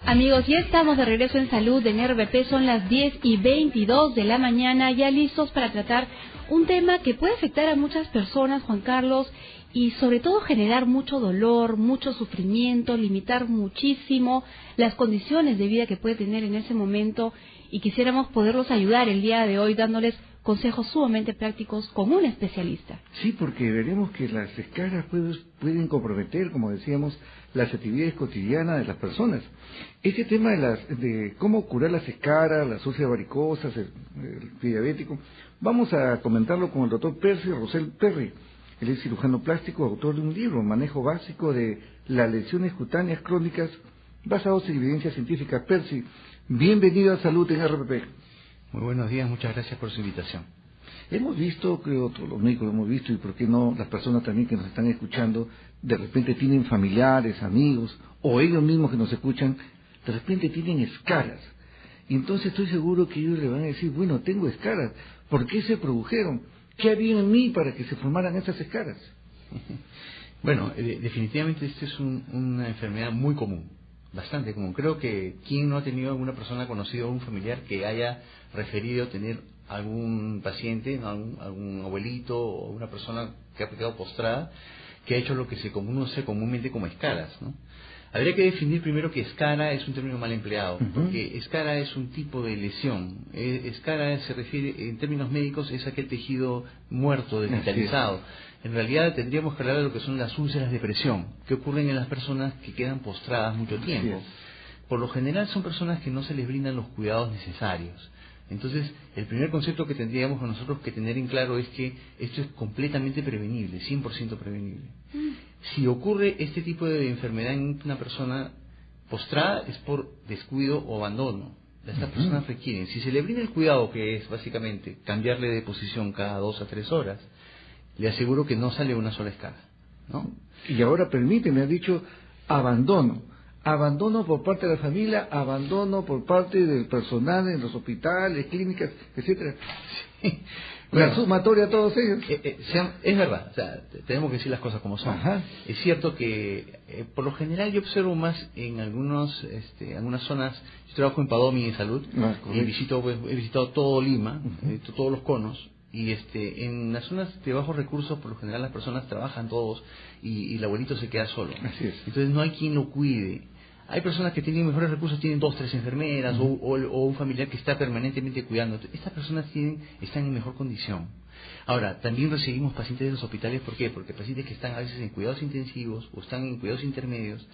Amigos, ya estamos de regreso en Salud en RBP, son las 10:22 de la mañana, ya listos para tratar un tema que puede afectar a muchas personas, Juan Carlos, y sobre todo generar mucho dolor, mucho sufrimiento, limitar muchísimo las condiciones de vida que puede tener en ese momento, y quisiéramos poderlos ayudar el día de hoy dándoles consejos sumamente prácticos con un especialista. Sí, porque veremos que las escaras pueden comprometer, como decíamos, las actividades cotidianas de las personas. Este tema de cómo curar las escaras, las úlceras varicosas, el pie diabético, vamos a comentarlo con el doctor Percy Rosell Perry. Él es cirujano plástico, autor de un libro, Manejo Básico de las lesiones cutáneas crónicas, basados en evidencia científica. Percy, bienvenido a Salud en RPP. Muy buenos días, muchas gracias por su invitación. Hemos visto, creo todos los médicos lo hemos visto, y por qué no las personas también que nos están escuchando, de repente tienen familiares, amigos, o ellos mismos que nos escuchan, de repente tienen escaras. Y entonces estoy seguro que ellos le van a decir, bueno, tengo escaras, ¿por qué se produjeron? ¿Qué había en mí para que se formaran esas escaras? Bueno, definitivamente esta es una enfermedad muy común, bastante común. Creo que ¿quién no ha tenido alguna persona conocida o un familiar que haya referido tener algún paciente, ¿no? algún abuelito o una persona que ha quedado postrada, que ha hecho lo que se conoce comúnmente como escaras, ¿no? Habría que definir primero que escara es un término mal empleado, porque escara es un tipo de lesión. Escara se refiere, en términos médicos, es aquel tejido muerto, desvitalizado. En realidad tendríamos que hablar de lo que son las úlceras de presión, que ocurren en las personas que quedan postradas mucho tiempo. Por lo general son personas que no se les brindan los cuidados necesarios. Entonces, el primer concepto que tendríamos nosotros que tener en claro es que esto es completamente prevenible, 100% prevenible. Si ocurre este tipo de enfermedad en una persona postrada es por descuido o abandono. Estas personas requieren, si se le brinda el cuidado, que es básicamente cambiarle de posición cada 2 a 3 horas, le aseguro que no sale una sola escara, ¿no? Y ahora permíteme, ha dicho abandono. Abandono por parte de la familia, abandono por parte del personal en los hospitales, clínicas, etcétera. Sí. La sumatoria a todos ellos. Es verdad, o sea, tenemos que decir las cosas como son. Ajá. Es cierto que por lo general yo observo más en algunas zonas. Yo trabajo en Padomi en salud y he visitado todo Lima, todos los conos. Y en las zonas de bajos recursos, por lo general las personas trabajan todos y el abuelito se queda solo. Así es. Entonces no hay quien lo cuide. Hay personas que tienen mejores recursos, tienen 2, 3 enfermeras o un familiar que está permanentemente cuidando. Estas personas están en mejor condición. Ahora, también recibimos pacientes de los hospitales, ¿por qué? Porque pacientes que están a veces en cuidados intensivos o están en cuidados intermedios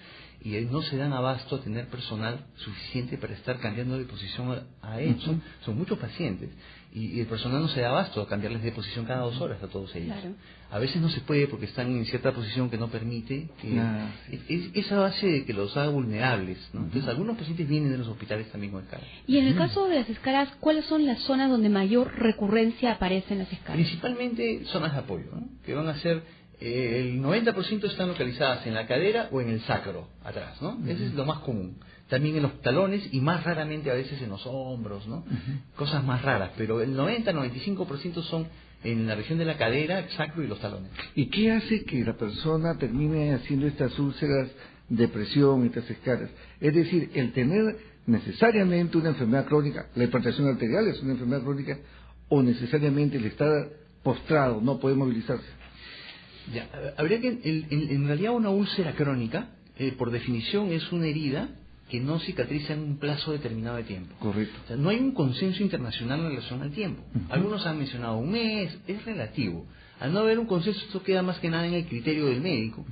y no se dan abasto a tener personal suficiente para estar cambiando de posición a ellos. Son muchos pacientes y el personal no se da abasto a cambiarles de posición cada 2 horas a todos ellos. Claro. A veces no se puede porque están en cierta posición que no permite. Esa base de que los haga vulnerables, ¿no? Entonces, algunos pacientes vienen de los hospitales también con escaras. Y en el caso de las escaras, ¿cuáles son las zonas donde mayor recurrencia aparecen las escaras? Principalmente zonas de apoyo, ¿no? Que van a ser, el 90% están localizadas en la cadera o en el sacro, atrás, ¿no? Ese es lo más común. También en los talones y más raramente a veces en los hombros, ¿no? Cosas más raras, pero el 90-95% son en la región de la cadera, el sacro y los talones. ¿Y qué hace que la persona termine haciendo estas úlceras de presión, estas escaras? Es decir, el tener necesariamente una enfermedad crónica, la hipertensión arterial es una enfermedad crónica, o necesariamente el estar postrado, no puede movilizarse. Ya, habría que, en realidad una úlcera crónica, por definición, es una herida que no cicatriza en un plazo determinado de tiempo. Correcto. O sea, no hay un consenso internacional en relación al tiempo. Algunos han mencionado un mes, es relativo. Al no haber un consenso, esto queda más que nada en el criterio del médico.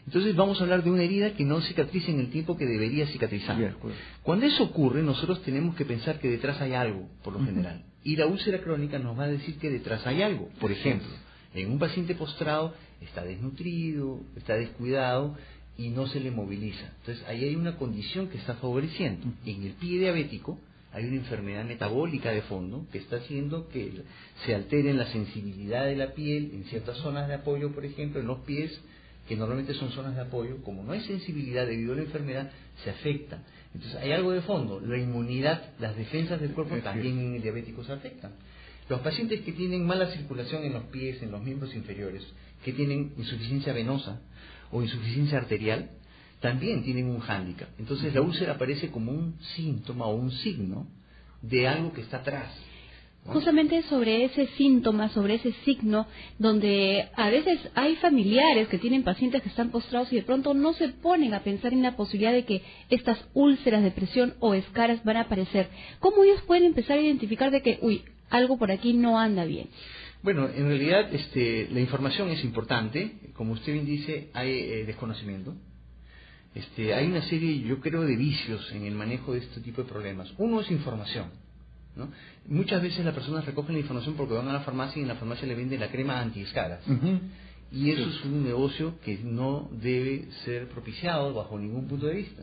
Entonces vamos a hablar de una herida que no cicatriza en el tiempo que debería cicatrizar. Cuando eso ocurre, nosotros tenemos que pensar que detrás hay algo, por lo general. Y la úlcera crónica nos va a decir que detrás hay algo. Por ejemplo, en un paciente postrado está desnutrido, está descuidado y no se le moviliza. Entonces ahí hay una condición que está favoreciendo. En el pie diabético hay una enfermedad metabólica de fondo que está haciendo que se altere la sensibilidad de la piel en ciertas zonas de apoyo, por ejemplo, en los pies, que normalmente son zonas de apoyo. Como no hay sensibilidad debido a la enfermedad, se afecta. Entonces hay algo de fondo. La inmunidad, las defensas del cuerpo también en el diabético se afectan. Los pacientes que tienen mala circulación en los pies, en los miembros inferiores, que tienen insuficiencia venosa o insuficiencia arterial, también tienen un hándicap. Entonces la úlcera aparece como un síntoma o un signo de algo que está atrás, ¿no? Justamente sobre ese síntoma, sobre ese signo, donde a veces hay familiares que tienen pacientes que están postrados y de pronto no se ponen a pensar en la posibilidad de que estas úlceras de presión o escaras van a aparecer. ¿Cómo ellos pueden empezar a identificar de que, algo por aquí no anda bien? Bueno, en realidad la información es importante. Como usted bien dice, hay desconocimiento. Hay una serie, yo creo, de vicios en el manejo de este tipo de problemas. Uno es información, ¿no? Muchas veces las personas recogen la información porque van a la farmacia y en la farmacia le venden la crema anti-escaras. Y eso es un negocio que no debe ser propiciado bajo ningún punto de vista.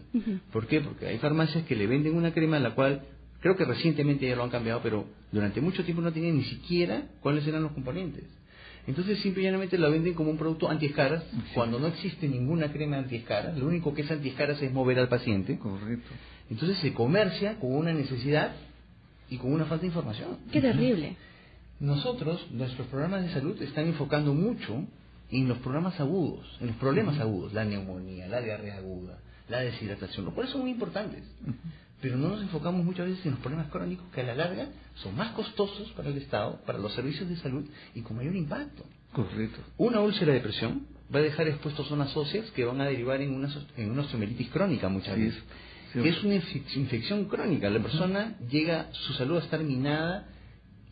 ¿Por qué? Porque hay farmacias que le venden una crema la cual, creo que recientemente ya lo han cambiado, pero durante mucho tiempo no tenían ni siquiera cuáles eran los componentes. Entonces simple y llanamente la venden como un producto anti-escaras, cuando no existe ninguna crema anti-escaras. Lo único que es anti-escaras es mover al paciente. Correcto. Entonces se comercia con una necesidad y con una falta de información. ¡Qué terrible! Nuestros programas de salud están enfocando mucho en los programas agudos, en los problemas agudos, la neumonía, la diarrea aguda, la deshidratación, lo cual son muy importantes. Pero no nos enfocamos muchas veces en los problemas crónicos que a la larga son más costosos para el Estado, para los servicios de salud y con mayor impacto. Correcto. Una úlcera de presión va a dejar expuestos zonas óseas que van a derivar en una osteomielitis crónica muchas veces. Que es una infección crónica. La persona su salud a estar minada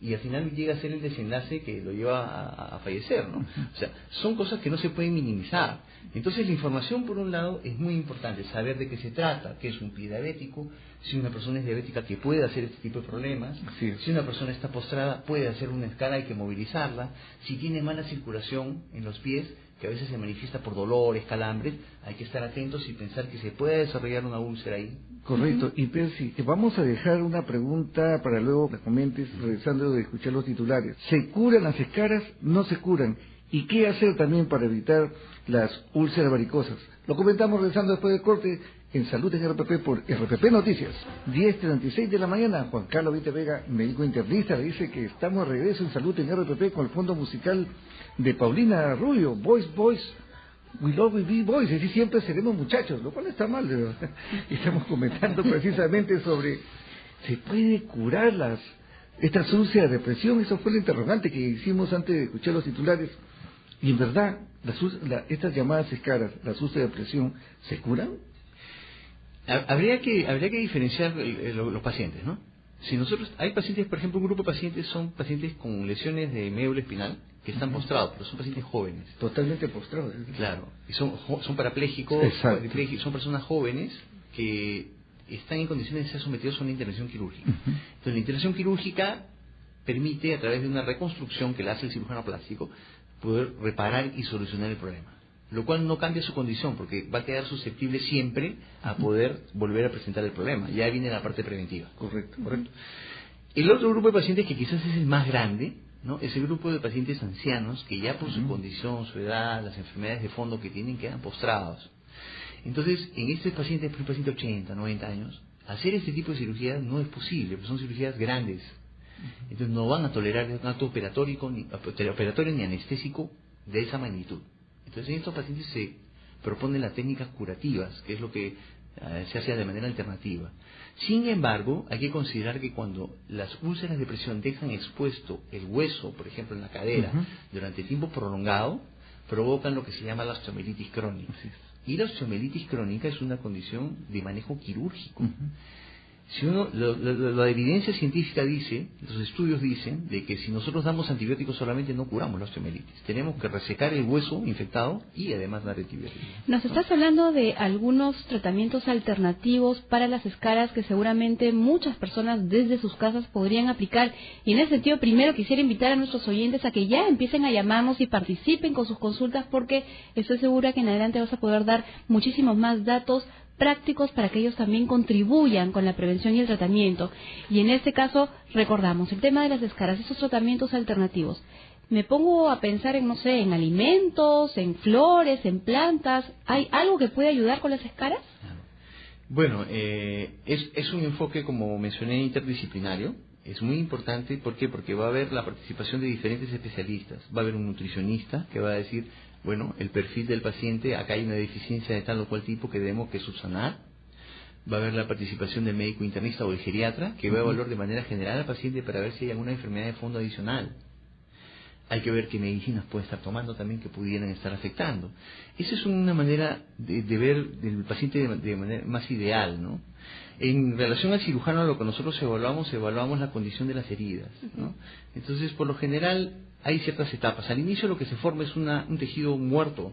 y al final llega a ser el desenlace que lo lleva a fallecer, ¿no? O sea, son cosas que no se pueden minimizar. Entonces la información, por un lado, es muy importante, saber de qué se trata, qué es un pie diabético, si una persona es diabética que puede hacer este tipo de problemas, si una persona está postrada puede hacer una escala, hay que movilizarla, si tiene mala circulación en los pies, que a veces se manifiesta por dolores, calambres, hay que estar atentos y pensar que se puede desarrollar una úlcera ahí. Correcto. Y Percy, vamos a dejar una pregunta para luego que comentes, regresando de escuchar los titulares. ¿Se curan las escaras? ¿No se curan? ¿Y qué hacer también para evitar las úlceras varicosas? Lo comentamos regresando después del corte en Salud en RPP por RPP Noticias. 10:36 de la mañana. Juan Carlos Vite Vega, médico internista, le dice que estamos de regreso en Salud en RPP con el fondo musical de Paulina Rubio, Boys, We Love We Be Boys, es decir, siempre seremos muchachos, lo cual está mal, de verdad. Y estamos comentando precisamente sobre, ¿se puede curar estas úlceras de presión? Eso fue el interrogante que hicimos antes de escuchar los titulares. Y en verdad, estas llamadas escaras, las úlceras de presión, ¿se curan? Habría que diferenciar los pacientes, ¿no? Si hay pacientes, por ejemplo, un grupo de pacientes son pacientes con lesiones de médula espinal que están postrados, pero son pacientes jóvenes. Totalmente postrados. Claro, y son parapléjicos, son personas jóvenes que están en condiciones de ser sometidos a una intervención quirúrgica. Entonces la intervención quirúrgica permite, a través de una reconstrucción que la hace el cirujano plástico, poder reparar y solucionar el problema. Lo cual no cambia su condición, porque va a quedar susceptible siempre a poder volver a presentar el problema. Ya viene la parte preventiva. Correcto. El otro grupo de pacientes, que quizás es el más grande, ¿no? Es el grupo de pacientes ancianos que ya por su condición, su edad, las enfermedades de fondo que tienen, quedan postrados. Entonces, en este paciente, por ejemplo, paciente de 80, 90 años, hacer este tipo de cirugías no es posible, porque son cirugías grandes. Entonces no van a tolerar un acto operatorio ni anestésico de esa magnitud. Entonces en estos pacientes se proponen las técnicas curativas, que es lo que se hace de manera alternativa. Sin embargo, hay que considerar que cuando las úlceras de presión dejan expuesto el hueso, por ejemplo en la cadera, durante tiempo prolongado, provocan lo que se llama la osteomielitis crónica. Y la osteomielitis crónica es una condición de manejo quirúrgico. Si la evidencia científica dice, los estudios dicen, de que si nosotros damos antibióticos solamente no curamos la osteomielitis. Tenemos que resecar el hueso infectado y además dar antibióticos. Nos estás hablando de algunos tratamientos alternativos para las escaras que seguramente muchas personas desde sus casas podrían aplicar. Y en ese sentido, primero quisiera invitar a nuestros oyentes a que ya empiecen a llamarnos y participen con sus consultas, porque estoy segura que en adelante vas a poder dar muchísimos más datos prácticos para que ellos también contribuyan con la prevención y el tratamiento. Y en este caso, recordamos, el tema de las escaras, esos tratamientos alternativos. Me pongo a pensar en, no sé, en alimentos, en flores, en plantas. ¿Hay algo que puede ayudar con las escaras? Bueno, es un enfoque, como mencioné, interdisciplinario. Es muy importante, ¿por qué? Porque va a haber la participación de diferentes especialistas. Va a haber un nutricionista que va a decir, Bueno, el perfil del paciente, acá hay una deficiencia de tal o cual tipo que debemos que subsanar. Va a haber la participación del médico internista o el geriatra, que va a evaluar de manera general al paciente para ver si hay alguna enfermedad de fondo adicional. Hay que ver qué medicinas puede estar tomando también que pudieran estar afectando. Esa es una manera de ver del paciente de manera más ideal, ¿no? En relación al cirujano, lo que nosotros evaluamos la condición de las heridas, ¿no? Entonces, por lo general, hay ciertas etapas. Al inicio lo que se forma es un tejido muerto,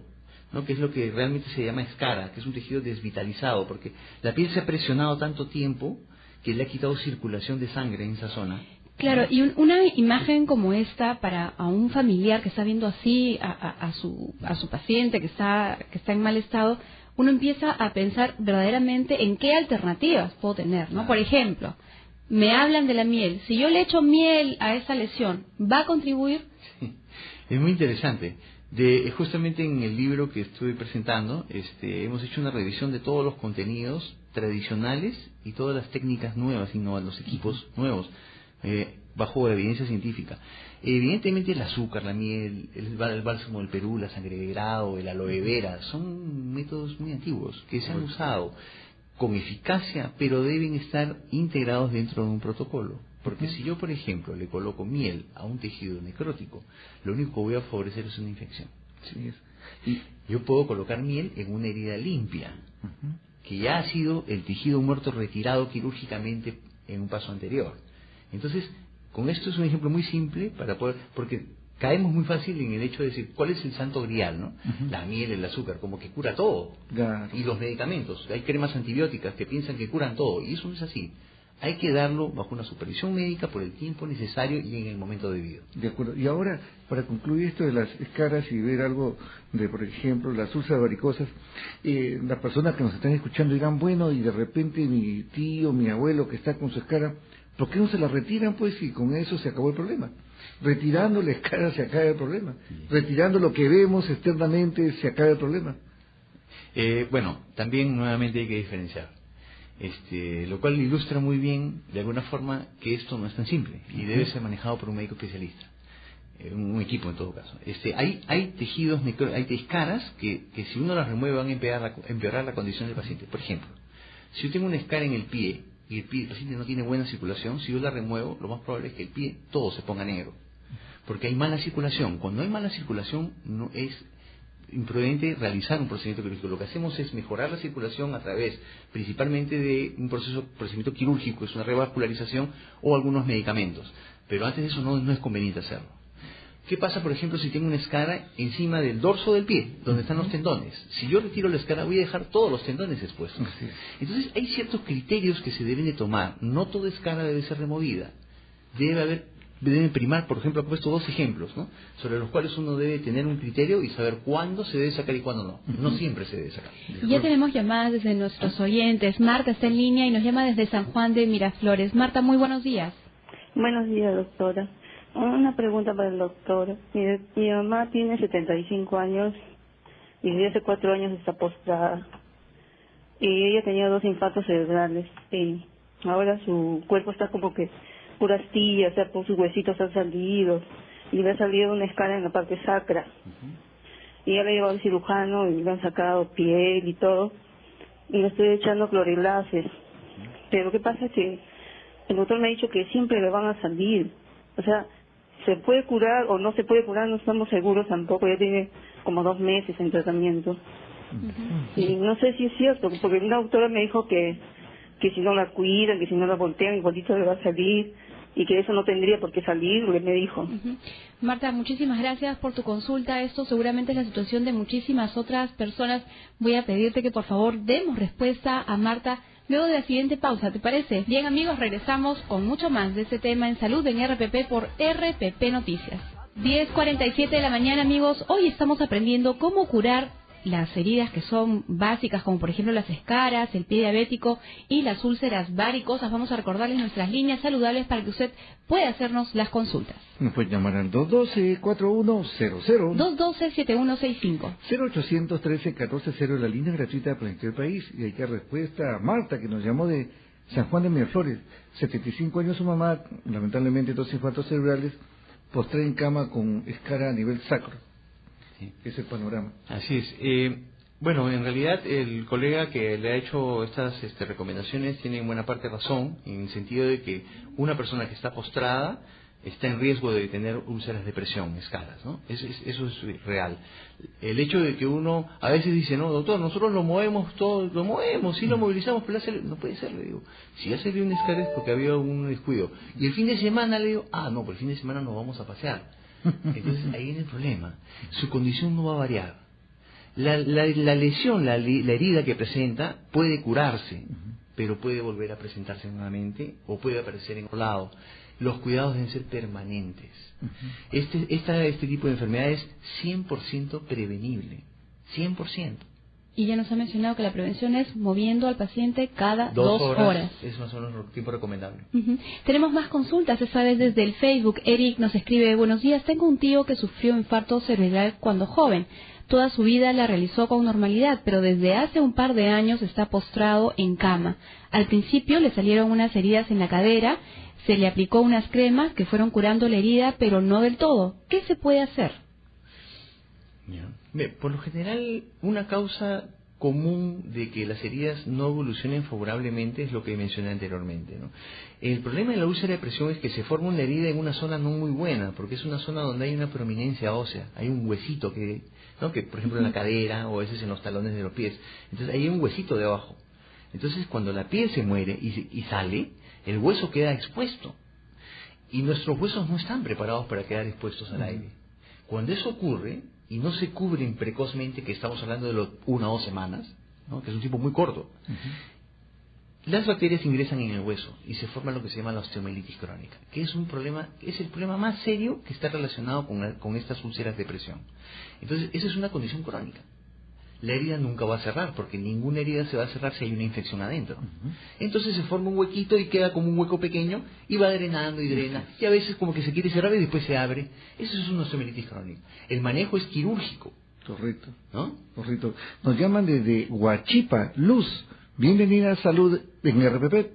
¿no? Que es lo que realmente se llama escara, que es un tejido desvitalizado, porque la piel se ha presionado tanto tiempo que le ha quitado circulación de sangre en esa zona. Claro, y una imagen como esta para a un familiar que está viendo así a su paciente que está en mal estado, uno empieza a pensar verdaderamente en qué alternativas puedo tener, ¿no? Por ejemplo, me hablan de la miel. Si yo le echo miel a esa lesión, ¿va a contribuir? Sí, es muy interesante. Justamente en el libro que estoy presentando, hemos hecho una revisión de todos los contenidos tradicionales y todas las técnicas nuevas, los equipos nuevos, bajo evidencia científica. Evidentemente el azúcar, la miel, el bálsamo del Perú, la sangre de grado, el aloe vera, son métodos muy antiguos que se han usado con eficacia, pero deben estar integrados dentro de un protocolo. Porque si yo, por ejemplo, le coloco miel a un tejido necrótico, lo único que voy a favorecer es una infección. Sí, Y yo puedo colocar miel en una herida limpia, que ya ha sido el tejido muerto retirado quirúrgicamente en un paso anterior. Entonces, con esto es un ejemplo muy simple para poder, porque caemos muy fácil en el hecho de decir, ¿cuál es el santo grial, no? La miel, el azúcar, como que cura todo. Claro. Y los medicamentos, hay cremas antibióticas que piensan que curan todo, y eso no es así. Hay que darlo bajo una supervisión médica por el tiempo necesario y en el momento debido. De acuerdo. Y ahora, para concluir esto de las escaras y ver algo de, por ejemplo, las úlceras varicosas, las personas que nos están escuchando dirán, bueno, y de repente mi tío, mi abuelo que está con su escara, ¿por qué no se la retiran, pues, y con eso se acabó el problema? Retirando la escara se acaba el problema. Retirando lo que vemos externamente se acaba el problema. Bueno, también nuevamente hay que diferenciar. Lo cual ilustra muy bien, de alguna forma, que esto no es tan simple y debe ser manejado por un médico especialista, un equipo en todo caso. Hay tejidos, hay escaras que si uno las remueve van a empeorar la condición del paciente. Por ejemplo, si yo tengo una escara en el pie y el paciente no tiene buena circulación, si yo la remuevo, lo más probable es que el pie todo se ponga negro, porque hay mala circulación. Cuando hay mala circulación, no es imprudente realizar un procedimiento quirúrgico. Lo que hacemos es mejorar la circulación a través principalmente de un procedimiento quirúrgico, es una revascularización o algunos medicamentos, pero antes de eso no es conveniente hacerlo. ¿Qué pasa, por ejemplo, si tengo una escara encima del dorso del pie, donde están los tendones? Si yo retiro la escara, voy a dejar todos los tendones expuestos. Entonces hay ciertos criterios que se deben de tomar. No toda escara debe ser removida. Deben primar, por ejemplo, he puesto dos ejemplos, ¿no? Sobre los cuales uno debe tener un criterio y saber cuándo se debe sacar y cuándo no. No siempre se debe sacar. Ya tenemos llamadas desde nuestros oyentes. Marta está en línea y nos llama desde San Juan de Miraflores. Marta, muy buenos días. Buenos días, doctora. Una pregunta para el doctor. Mi mamá tiene 75 años y desde hace 4 años está postrada. Y ella tenía 2 infartos cerebrales. Y ahora su cuerpo está como que pura astilla, o sea, por sus huesitos han salido y le ha salido una escara en la parte sacra. Y ya le he llevado al cirujano y le han sacado piel y todo. Y le estoy echando clorilaces. Pero ¿qué pasa? Que el doctor me ha dicho que siempre le van a salir. O sea, ¿se puede curar o no se puede curar? No estamos seguros tampoco. Ya tiene como 2 meses en tratamiento. Y no sé si es cierto, porque una doctora me dijo que si no la cuidan, que si no la voltean, igualito le va a salir. Y que eso no tendría por qué salir, lo que me dijo. Marta, muchísimas gracias por tu consulta. Esto seguramente es la situación de muchísimas otras personas. Voy a pedirte que por favor demos respuesta a Marta luego de la siguiente pausa, ¿te parece? Bien, amigos, regresamos con mucho más de este tema en Salud en RPP por RPP Noticias. 10:47 de la mañana, amigos. Hoy estamos aprendiendo cómo curar las heridas que son básicas, como por ejemplo las escaras, el pie diabético y las úlceras varicosas. Vamos a recordarles nuestras líneas saludables para que usted pueda hacernos las consultas. Nos puede llamar al 212-4100, 212-7165, 0813-1400, la línea gratuita para el país. Y hay que dar respuesta a Marta, que nos llamó de San Juan de Miraflores. 75 años su mamá, lamentablemente 2 infartos cerebrales, postrada en cama con escara a nivel sacro. es el panorama. Así es. Bueno, en realidad el colega que le ha hecho estas recomendaciones tiene en buena parte razón, en el sentido de que una persona que está postrada está en riesgo de tener úlceras de presión, escalas, ¿no? Eso es real. El hecho de que uno a veces dice, no, doctor, nosotros lo movemos todo, lo movemos, sí lo movilizamos, pero no puede ser, le digo. Si ya se dio un escala es porque había un descuido. Y el fin de semana le digo, no, por el fin de semana nos vamos a pasear. Entonces ahí viene el problema. Su condición no va a variar. La lesión, la herida que presenta puede curarse, pero puede volver a presentarse nuevamente o puede aparecer en otro lado. Los cuidados deben ser permanentes. Este tipo de enfermedad es 100% prevenible. 100%. Y ya nos ha mencionado que la prevención es moviendo al paciente cada 2 horas. Es más o menos el tiempo recomendable. Tenemos más consultas, esta vez desde el Facebook. Eric nos escribe, buenos días, tengo un tío que sufrió infarto cerebral cuando joven. Toda su vida la realizó con normalidad, pero desde hace un par de años está postrado en cama. Al principio le salieron unas heridas en la cadera, se le aplicó unas cremas que fueron curando la herida, pero no del todo. ¿Qué se puede hacer? Por lo general, una causa común de que las heridas no evolucionen favorablemente es lo que mencioné anteriormente, ¿no? El problema de la úlcera de presión es que se forma una herida en una zona no muy buena, porque es una zona donde hay una prominencia ósea, hay un huesito que por ejemplo en la cadera o a veces en los talones de los pies, entonces hay un huesito debajo. Entonces cuando la piel se muere y sale, el hueso queda expuesto y nuestros huesos no están preparados para quedar expuestos al aire. Cuando eso ocurre y no se cubren precozmente, que estamos hablando de 1 o 2 semanas, ¿no? Que es un tiempo muy corto, las bacterias ingresan en el hueso y se forma lo que se llama la osteomielitis crónica, que es el problema más serio que está relacionado con estas úlceras de presión. Entonces, esa es una condición crónica. La herida nunca va a cerrar, porque ninguna herida se va a cerrar si hay una infección adentro. Entonces se forma un huequito y queda como un hueco pequeño y va drenando y drena, y a veces como que se quiere cerrar y después se abre. Eso es una osteomielitis crónica. El manejo es quirúrgico. Correcto. ¿No? Correcto. Nos llaman desde Huachipa. Luz, bienvenida a Salud en RPP.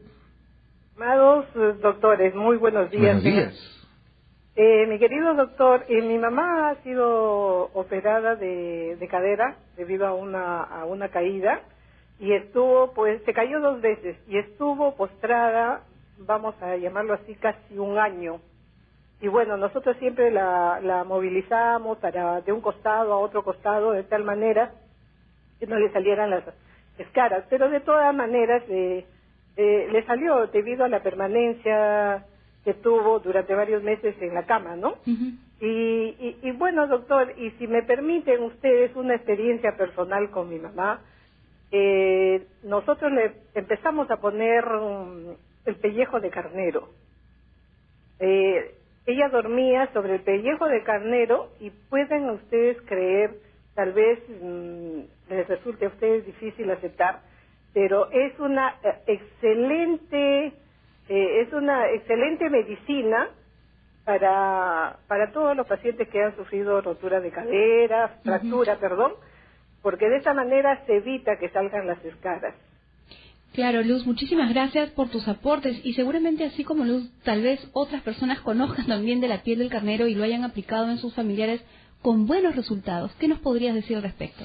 Amados doctores, muy buenos días. Buenos días. Mi querido doctor, mi mamá ha sido operada de cadera debido a una caída y se cayó 2 veces y estuvo postrada, vamos a llamarlo así, casi 1 año. Y bueno, nosotros siempre la movilizamos de un costado a otro costado de tal manera que no le salieran las escaras, pero de todas maneras le salió debido a la permanencia que tuvo durante varios meses en la cama, ¿no? Y bueno, doctor, y si me permiten ustedes una experiencia personal con mi mamá, nosotros le empezamos a poner el pellejo de carnero. Ella dormía sobre el pellejo de carnero y pueden ustedes creer, tal vez les resulte a ustedes difícil aceptar, pero es una excelente medicina para todos los pacientes que han sufrido rotura de cadera, fractura, porque de esa manera se evita que salgan las escaras. Claro, Luz, muchísimas gracias por tus aportes y seguramente así como Luz, tal vez otras personas conozcan también de la piel del carnero y lo hayan aplicado en sus familiares con buenos resultados. ¿Qué nos podrías decir al respecto?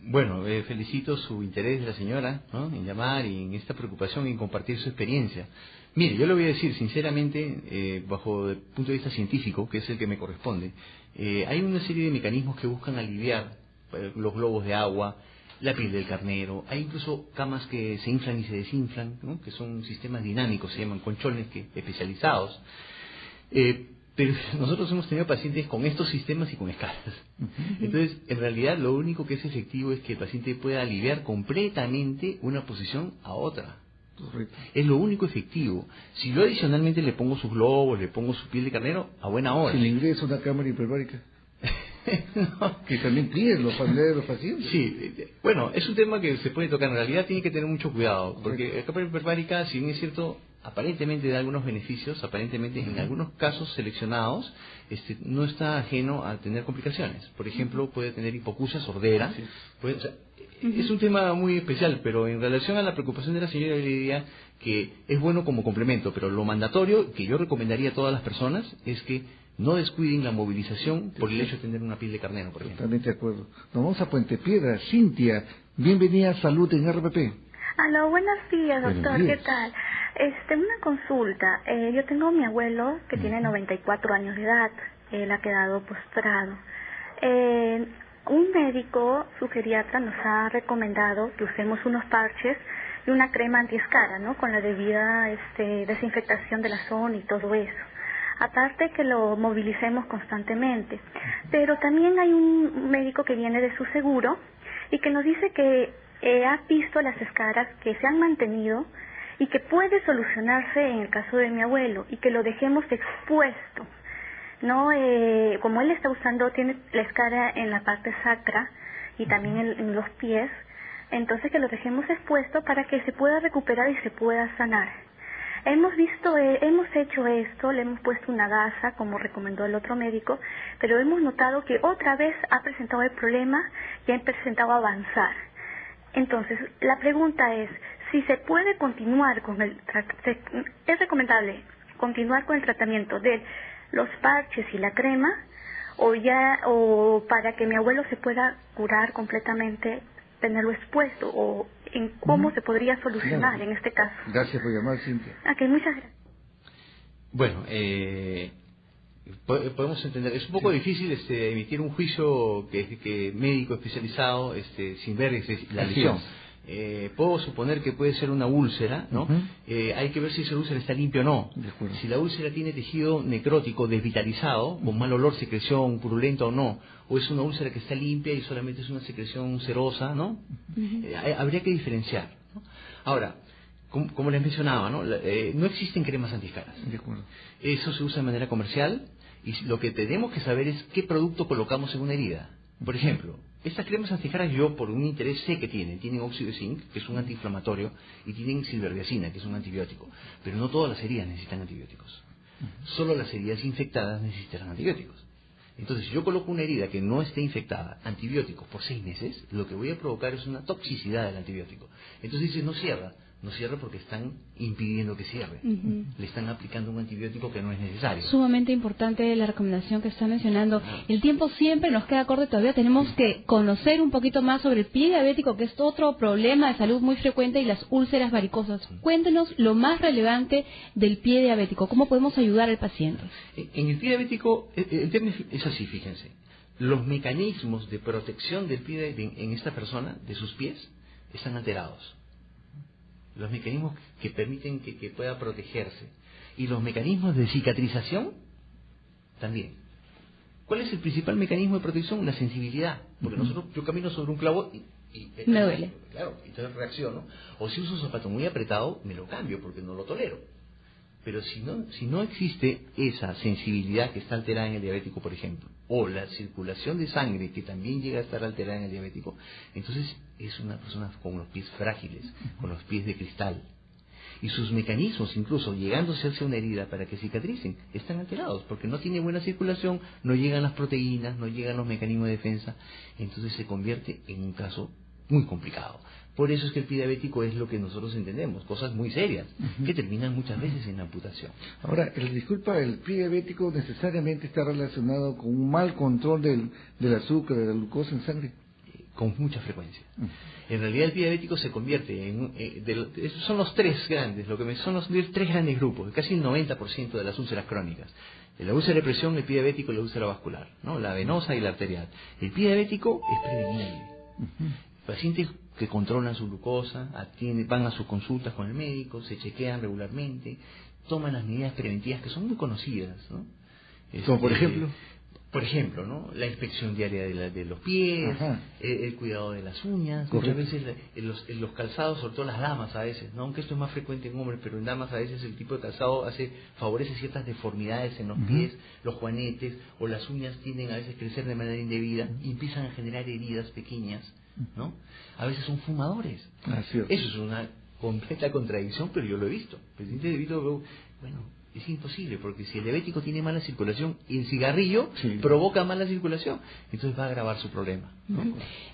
Bueno, felicito su interés de la señora, ¿no?, en llamar y en esta preocupación y en compartir su experiencia. Mire, yo le voy a decir sinceramente, bajo el punto de vista científico, que es el que me corresponde, hay una serie de mecanismos que buscan aliviar los globos de agua, la piel del carnero, hay incluso camas que se inflan y se desinflan, ¿no?, que son sistemas dinámicos, se llaman colchones especializados. Pero nosotros hemos tenido pacientes con estos sistemas y con escalas. Entonces, en realidad, lo único que es efectivo es que el paciente pueda aliviar completamente una posición a otra. Correcto. Es lo único efectivo. Si yo adicionalmente le pongo sus globos, le pongo su piel de carnero, a buena hora. Si le ingreso una cámara hiperbárica. No, que también piden los familiares de los pacientes. Sí, bueno, es un tema que se puede tocar. En realidad tiene que tener mucho cuidado, porque la cámara hiperbárica, si bien es cierto, aparentemente da algunos beneficios, aparentemente en algunos casos seleccionados, no está ajeno a tener complicaciones. Por ejemplo, puede tener hipoacusia, sordera. Es un tema muy especial, pero en relación a la preocupación de la señora, yo le diría que es bueno como complemento, pero lo mandatorio que yo recomendaría a todas las personas es que no descuiden la movilización por el hecho de tener una piel de carnero, por ejemplo. Totalmente de acuerdo. Nos vamos a Puente Piedra. Cintia, bienvenida a Salud en RPP. Aló, buenos días, doctor. Buenos días. ¿Qué tal? Una consulta. Yo tengo a mi abuelo que tiene 94 años de edad. Él ha quedado postrado. Un médico, su geriatra, nos ha recomendado que usemos unos parches y una crema antiescara, ¿no? Con la debida desinfectación de la zona y todo eso. Aparte que lo movilicemos constantemente. Pero también hay un médico que viene de su seguro y que nos dice que ha visto las escaras que se han mantenido y que puede solucionarse en el caso de mi abuelo y que lo dejemos expuesto, ¿no? Como él está usando, tiene la escara en la parte sacra y también en los pies, entonces que lo dejemos expuesto para que se pueda recuperar y se pueda sanar. Hemos hecho esto, le hemos puesto una gasa, como recomendó el otro médico, pero hemos notado que otra vez ha presentado el problema y ha presentado avanzar. Entonces, la pregunta es, si se puede continuar con es recomendable continuar con el tratamiento de los parches y la crema, o para que mi abuelo se pueda curar completamente, tenerlo expuesto, o en cómo se podría solucionar en este caso. Gracias por llamar, Cintia. Ok, muchas gracias. Bueno, podemos entender, es un poco difícil emitir un juicio que médico especializado sin ver la lesión. Puedo suponer que puede ser una úlcera, ¿no? Hay que ver si esa úlcera está limpia o no. Si la úlcera tiene tejido necrótico desvitalizado, con mal olor, secreción purulenta o no, o es una úlcera que está limpia y solamente es una secreción serosa, ¿no? Habría que diferenciar, ¿no? Ahora, como les mencionaba, ¿no? No existen cremas antiescaras. Eso se usa de manera comercial y lo que tenemos que saber es qué producto colocamos en una herida. Por ejemplo, estas cremas antiescaras, yo por un interés sé que tienen óxido de zinc, que es un antiinflamatorio, y tienen silverbiacina, que es un antibiótico. Pero no todas las heridas necesitan antibióticos. Solo las heridas infectadas necesitan antibióticos. Entonces, si yo coloco una herida que no esté infectada, antibióticos por 6 meses, lo que voy a provocar es una toxicidad del antibiótico. Entonces dice, no cierra porque están impidiendo que cierre. Le están aplicando un antibiótico que no es necesario. Sumamente importante la recomendación que está mencionando. El tiempo siempre nos queda corto, todavía tenemos que conocer un poquito más sobre el pie diabético, que es otro problema de salud muy frecuente, y las úlceras varicosas. Cuéntenos lo más relevante del pie diabético, cómo podemos ayudar al paciente. En el pie diabético, el tema es así, fíjense. Los mecanismos de protección del pie en esta persona, de sus pies, están alterados. Los mecanismos que permiten que pueda protegerse. Y los mecanismos de cicatrización también. ¿Cuál es el principal mecanismo de protección? La sensibilidad. Porque yo camino sobre un clavo y me duele. Claro, entonces reacciono. O si uso un zapato muy apretado, me lo cambio porque no lo tolero. Pero si no existe esa sensibilidad que está alterada en el diabético, por ejemplo, o la circulación de sangre que también llega a estar alterada en el diabético, entonces es una persona con los pies frágiles, con los pies de cristal. Y sus mecanismos, incluso llegando a hacerse una herida para que cicatricen, están alterados, porque no tiene buena circulación, no llegan las proteínas, no llegan los mecanismos de defensa, entonces se convierte en un caso muy complicado. Por eso es que el pie diabético es lo que nosotros entendemos, cosas muy serias, que terminan muchas veces en amputación. Ahora, el pie diabético necesariamente está relacionado con un mal control del azúcar, de la glucosa en sangre. Con mucha frecuencia. En realidad el pie diabético se convierte esos son los tres grandes, son los tres grandes grupos, casi el 90% de las úlceras crónicas. La úlcera de presión, el pie diabético y la úlcera vascular, ¿no? La venosa y la arterial. El pie diabético es prevenible. Pacientes que controlan su glucosa, van a sus consultas con el médico, se chequean regularmente, toman las medidas preventivas que son muy conocidas, ¿no? Como por ejemplo... Por ejemplo, ¿no? La inspección diaria de los pies, el cuidado de las uñas. Correcto. Muchas veces los calzados, sobre todo las damas a veces, ¿no? Aunque esto es más frecuente en hombres, pero en damas a veces el tipo de calzado favorece ciertas deformidades en los pies, los juanetes o las uñas tienden a veces a crecer de manera indebida y empiezan a generar heridas pequeñas, ¿no? A veces son fumadores. Eso es una completa contradicción, pero yo lo he visto. Bueno, Es imposible, porque si el diabético tiene mala circulación, el cigarrillo sí, provoca mala circulación, entonces va a agravar su problema, ¿no?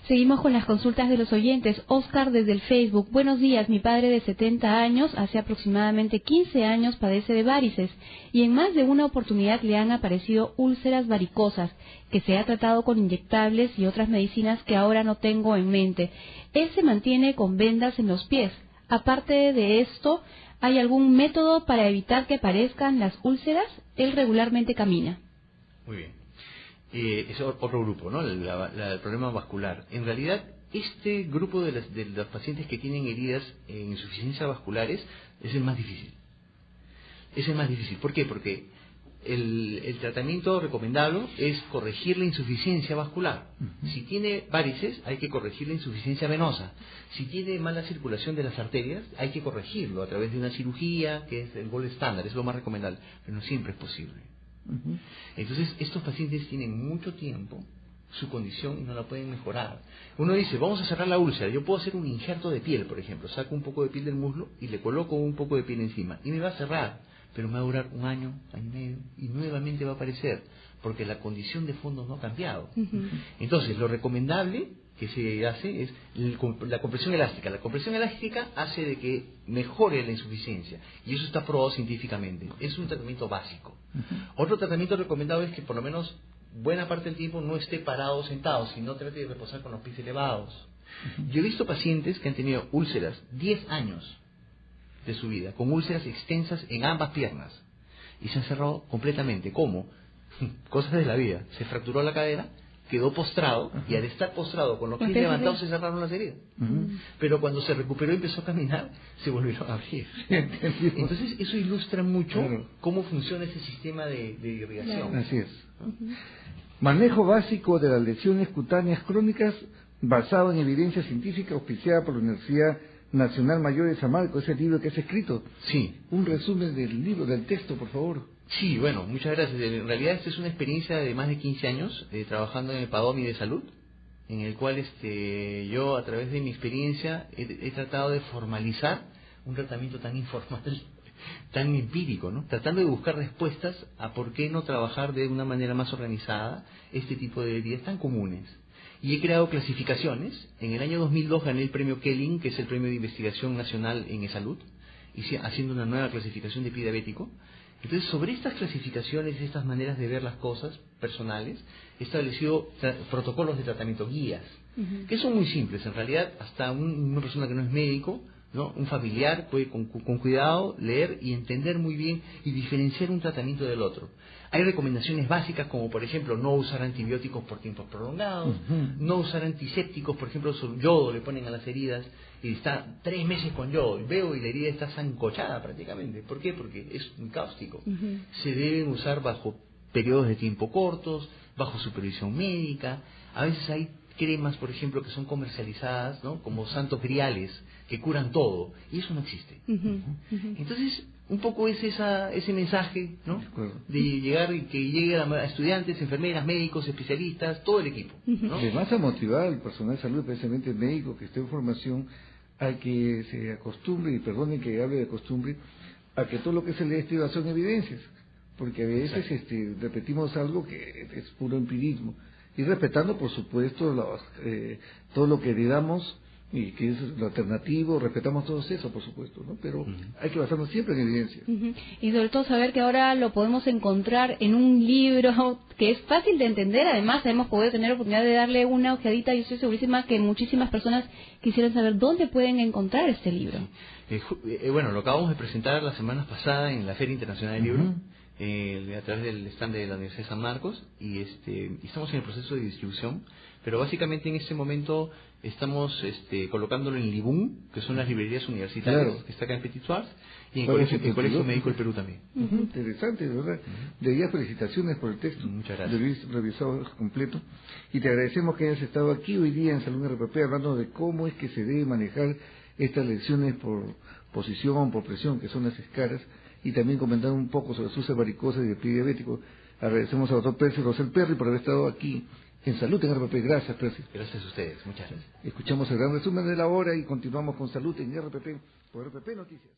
Seguimos con las consultas de los oyentes. Oscar desde el Facebook. Buenos días, mi padre de 70 años, hace aproximadamente 15 años padece de varices y en más de una oportunidad le han aparecido úlceras varicosas que se ha tratado con inyectables y otras medicinas que ahora no tengo en mente. Él se mantiene con vendas en los pies. Aparte de esto, ¿hay algún método para evitar que aparezcan las úlceras? Él regularmente camina. Muy bien. Es otro grupo, ¿no? El problema vascular. En realidad, este grupo de los pacientes que tienen heridas en insuficiencia vasculares es el más difícil. Es el más difícil. ¿Por qué? Porque el tratamiento recomendable es corregir la insuficiencia vascular. Si tiene varices, hay que corregir la insuficiencia venosa. Si tiene mala circulación de las arterias, hay que corregirlo a través de una cirugía, que es el gold estándar, es lo más recomendable, pero no siempre es posible. Entonces, estos pacientes tienen mucho tiempo su condición y no la pueden mejorar. Uno dice, vamos a cerrar la úlcera, yo puedo hacer un injerto de piel, por ejemplo, saco un poco de piel del muslo y le coloco un poco de piel encima, y me va a cerrar, pero me va a durar un año, año y medio, y nuevamente va a aparecer, porque la condición de fondo no ha cambiado. Entonces, lo recomendable que se hace es la compresión elástica. La compresión elástica hace de que mejore la insuficiencia, y eso está probado científicamente. Es un tratamiento básico. Otro tratamiento recomendado es que por lo menos buena parte del tiempo no esté parado o sentado, sino trate de reposar con los pies elevados. Yo he visto pacientes que han tenido úlceras 10 años de su vida, con úlceras extensas en ambas piernas, y se han cerrado completamente. ¿Cómo? Cosas de la vida. Se fracturó la cadera, quedó postrado, y al estar postrado con los pies levantados se cerraron las heridas. Pero cuando se recuperó y empezó a caminar, se volvieron a abrir. Entonces eso ilustra mucho cómo funciona ese sistema de irrigación. Así es. Manejo básico de las lesiones cutáneas crónicas basado en evidencia científica auspiciada por la Universidad Nacional Mayor de San Marcos, ese libro que has escrito. Sí. Un resumen del libro, del texto, por favor. Sí, bueno, muchas gracias. En realidad esta es una experiencia de más de 15 años trabajando en el PADOMI de salud, en el cual yo a través de mi experiencia he tratado de formalizar un tratamiento tan informal, tan empírico, ¿no? Tratando de buscar respuestas a por qué no trabajar de una manera más organizada este tipo de heridas tan comunes. Y he creado clasificaciones. En el año 2002 gané el premio Kelling, que es el premio de investigación nacional en salud, haciendo una nueva clasificación de pie diabético. Entonces, sobre estas clasificaciones y estas maneras de ver las cosas personales, he establecido protocolos de tratamiento, guías, que son muy simples. En realidad, hasta una persona que no es médico, ¿no? Un familiar puede con cuidado leer y entender muy bien y diferenciar un tratamiento del otro. Hay recomendaciones básicas como, por ejemplo, no usar antibióticos por tiempos prolongados, no usar antisépticos, por ejemplo, yodo le ponen a las heridas y está 3 meses con yodo, veo y la herida está zancochada prácticamente. ¿Por qué? Porque es muy cáustico. Se deben usar bajo periodos de tiempo cortos, bajo supervisión médica. A veces hay cremas, por ejemplo, que son comercializadas, ¿no? Como santos griales, que curan todo, y eso no existe. Entonces, un poco es ese mensaje, ¿no? De llegar y que llegue a estudiantes, enfermeras, médicos, especialistas, todo el equipo, ¿no? Además, a motivar al personal de salud, especialmente el médico que esté en formación, a que se acostumbre, y perdonen que hable de costumbre, a que todo lo que se lee son evidencias, porque a veces repetimos algo que es puro empirismo, y respetando, por supuesto, todo lo que heredamos y que es lo alternativo, respetamos todo eso, por supuesto, ¿no? Pero hay que basarnos siempre en evidencia. Y sobre todo saber que ahora lo podemos encontrar en un libro que es fácil de entender. Además, hemos podido tener oportunidad de darle una ojeadita y estoy segurísima que muchísimas personas quisieran saber dónde pueden encontrar este libro. Bueno, lo acabamos de presentar las semanas pasadas en la Feria Internacional del Libro, a través del stand de la Universidad de San Marcos, y estamos en el proceso de distribución, pero básicamente en este momento estamos colocándolo en Libún, que son las librerías universitarias, que está acá en Petit Suárez, y en el Colegio Médico del Perú también. Interesante, de verdad. De día, felicitaciones por el texto. Muchas gracias. Revisado completo. Y te agradecemos que hayas estado aquí hoy día en Salud RPP hablando de cómo es que se debe manejar estas lesiones por posición, por presión, que son las escaras, y también comentar un poco sobre sus varicosas y el pie diabético. Agradecemos al doctor Percy Rosel Perry por haber estado aquí en Salud en RPP. Gracias, Percy. Gracias a ustedes. Muchas gracias. Escuchamos el gran resumen de la hora y continuamos con Salud en RPP por RPP Noticias.